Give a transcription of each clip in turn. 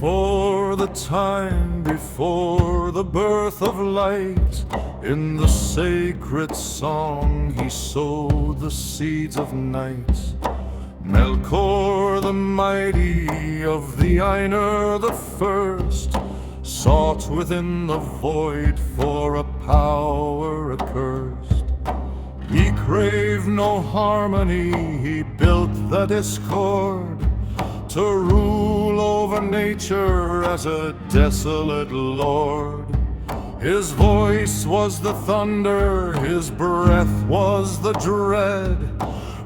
Before the time, before the birth of light, in the sacred song he sowed the seeds of night. Melkor the mighty of the Ainur the first sought within the void for a power accursed. He craved no harmony, he built the discord to rule over nature as a desolate lord. His voice was the thunder, his breath was the dread,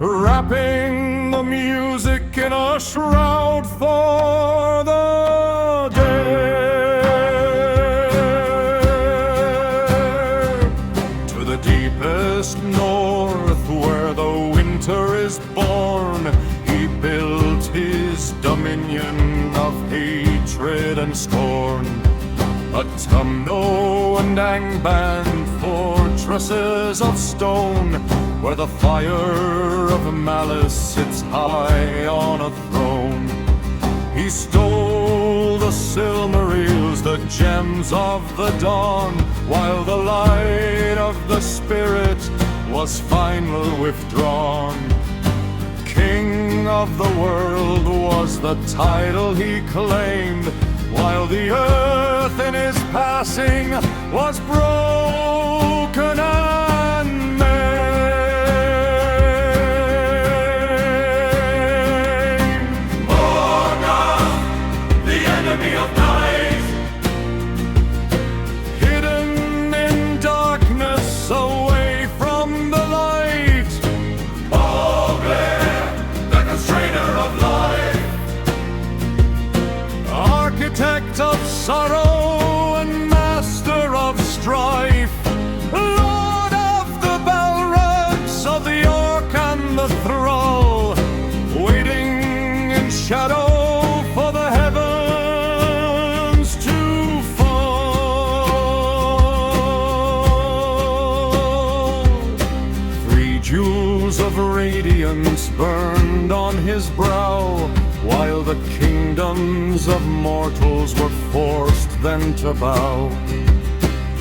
wrapping the music in a shroud for the dead. To the deepest north, where the winter is born, he built his dominion of hatred and scorn. Autumno and Angband, fortresses of stone, where the fire of malice sits high on a throne. He stole the Silmarillions, the gems of the dawn, while the light of the spirit was finally withdrawn. King of the world was the title he claimed, while the earth in his passing was broken and maimed. Morgoth, the enemy of night, hidden in darkness away from the light. The constrainer of life, architect of sorrow and master of strife, lord of the Balrogs, of the orc and the thrall, waiting in shadow for the heavens to fall. 3 jewels of radiance burned on his brow, while the kingdoms of mortals were forced then to bow.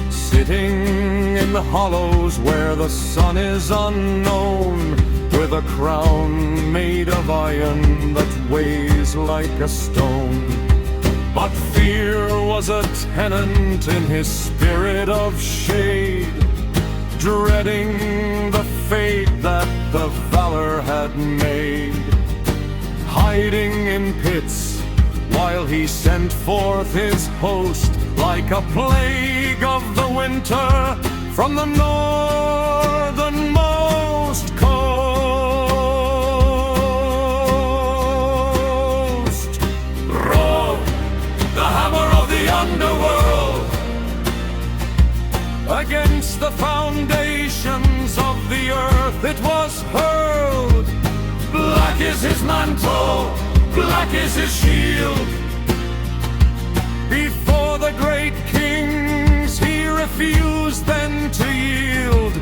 Sitting in the hollows where the sun is unknown, with a crown made of iron that weighs like a stone. But fear was a tenant in his spirit of shade, dreading the fate that the valor had made. Hiding in pits, while he sent forth his host, like a plague of the winter from the northernmost coast. Roll the hammer of the underworld against the foundations of the earth it was hurled. Black is his mantle, black is his shield. Before the great kings he refused then to yield.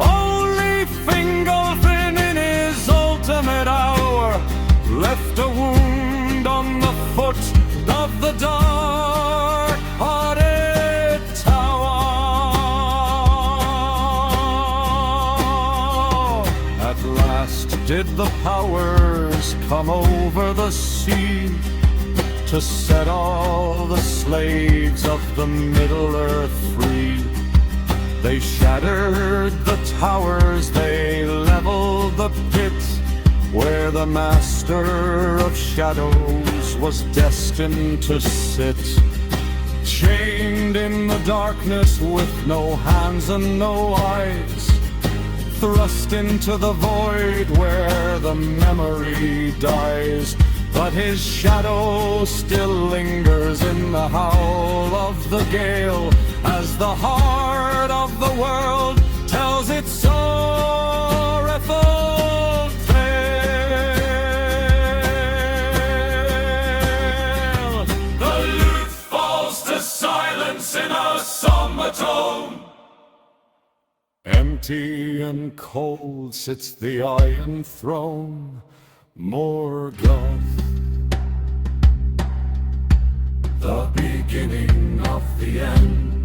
Only Fingolfin in his ultimate hour left a wound on the foot of the dark-hearted tower. At last did the powers come over the sea to set all the slaves of the Middle-earth free. They shattered the towers, they leveled the pit, where the master of shadows was destined to sit. Chained in the darkness with no hands and no eyes, thrust into the void where the memory dies. But his shadow still lingers in the howl of the gale, as the heart of the world tells its sorrowful tale. The lute falls to silence in a somber tone. Empty and cold sits the Iron Throne, Morgoth. the beginning of the end.